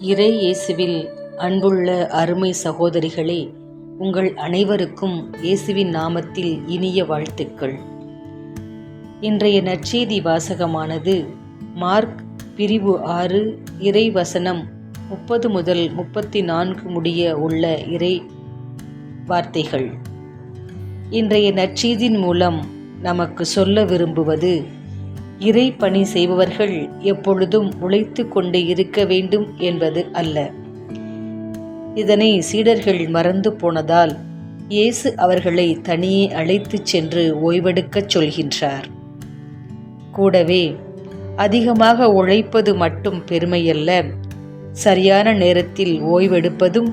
இறை இயேசுவில் அன்புள்ள அருமை சகோதரிகளே, உங்கள் அனைவருக்கும் இயேசுவின் நாமத்தில் இனிய வாழ்த்துக்கள். இன்றைய நற்செய்தி வாசகமானது மார்க் பிரிவு 6 இறை வசனம் 30 முதல் 34 முடிய உள்ள இறை வார்த்தைகள். இன்றைய நற்செய்தியின் மூலம் நமக்கு சொல்ல விரும்புவது, இறை பணி செய்பவர்கள் எப்பொழுதும் உழைத்து கொண்டு இருக்க வேண்டும் என்பது அல்ல. இதனை சீடர்கள் மறந்து போனதால் இயேசு அவர்களை தனியே அழைத்துச் சென்று ஓய்வெடுக்கச் சொல்கின்றார். கூடவே அதிகமாக உழைப்பது மட்டும் பெருமையல்ல, சரியான நேரத்தில் ஓய்வெடுப்பதும்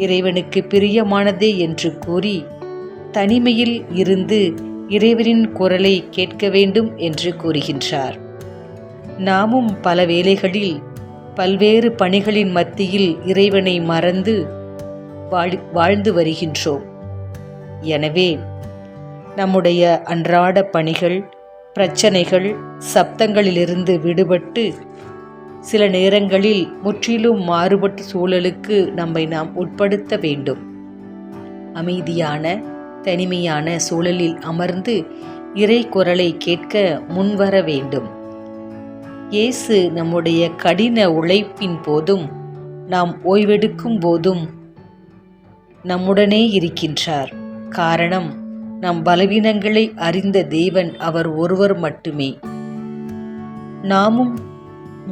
இறைவனுக்கு பிரியமானதே என்று கூறி தனிமையில் இருந்து இறைவனின் குரலை கேட்க வேண்டும் என்று கூறுகின்றார். நாமும் பல வேளைகளில் பல்வேறு பணிகளின் மத்தியில் இறைவனை மறந்து வாழ்ந்து வருகின்றோம். எனவே நம்முடைய அன்றாட பணிகள், பிரச்சனைகள், சப்தங்களிலிருந்து விடுபட்டு சில நேரங்களில் முற்றிலும் மாறுபட்ட சூழலுக்கு நம்மை நாம் உட்படுத்த வேண்டும். அமைதியான தனிமையான சூழலில் அமர்ந்து இறை குரலை கேட்க முன்வர வேண்டும். இயேசு நம்முடைய கடின உழைப்பின் போதும் நாம் ஓய்வெடுக்கும் போதும் நம்முடனே இருக்கின்றார். காரணம், நம் பலவீனங்களை அறிந்த தேவன் அவர் ஒருவர் மட்டுமே. நாமும்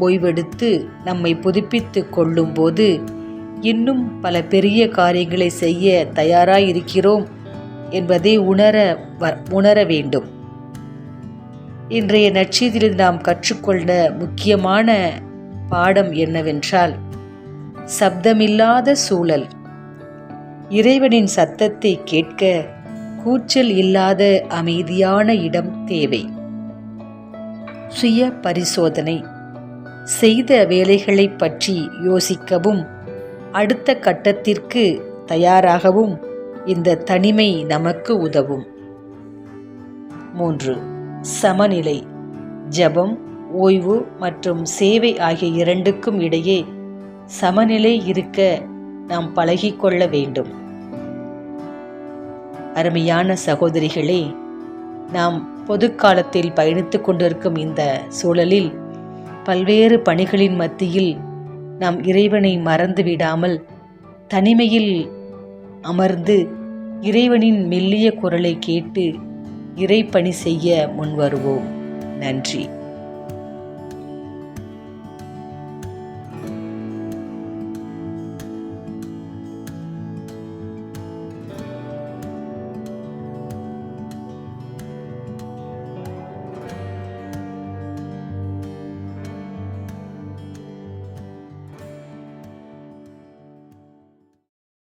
ஓய்வெடுத்து நம்மை புதுப்பித்துக் கொள்ளும் போது இன்னும் பல பெரிய காரியங்களை செய்ய தயாராயிருக்கிறோம் என்பதை உணர வேண்டும். இன்றைய நற்செய்தியில் நாம் கற்றுக்கொண்ட முக்கியமான பாடம் என்னவென்றால், சப்தமில்லாத சூழல். இறைவனின் சத்தத்தை கேட்க கூச்சல் இல்லாத அமைதியான இடம் தேவை. சுய பரிசோதனை. செய்த வேலைகளை பற்றி யோசிக்கவும் அடுத்த கட்டத்திற்கு தயாராகவும் இந்த தனிமை நமக்கு உதவும். 3. சமநிலை. ஜெபம், ஓய்வு மற்றும் சேவை ஆகிய இரண்டுக்கும் இடையே சமநிலை இருக்க நாம் பழகிக்கொள்ள வேண்டும். அருமையான சகோதரிகளே, நாம் பொது காலத்தில் பயணித்து கொண்டிருக்கும் இந்த சூழலில் பல்வேறு பணிகளின் மத்தியில் நாம் இறைவனை மறந்துவிடாமல் தனிமையில் அமர்ந்து இறைவனின் மெல்லிய குரலை கேட்டு இறைப்பணி செய்ய முன்வருவோம். நன்றி.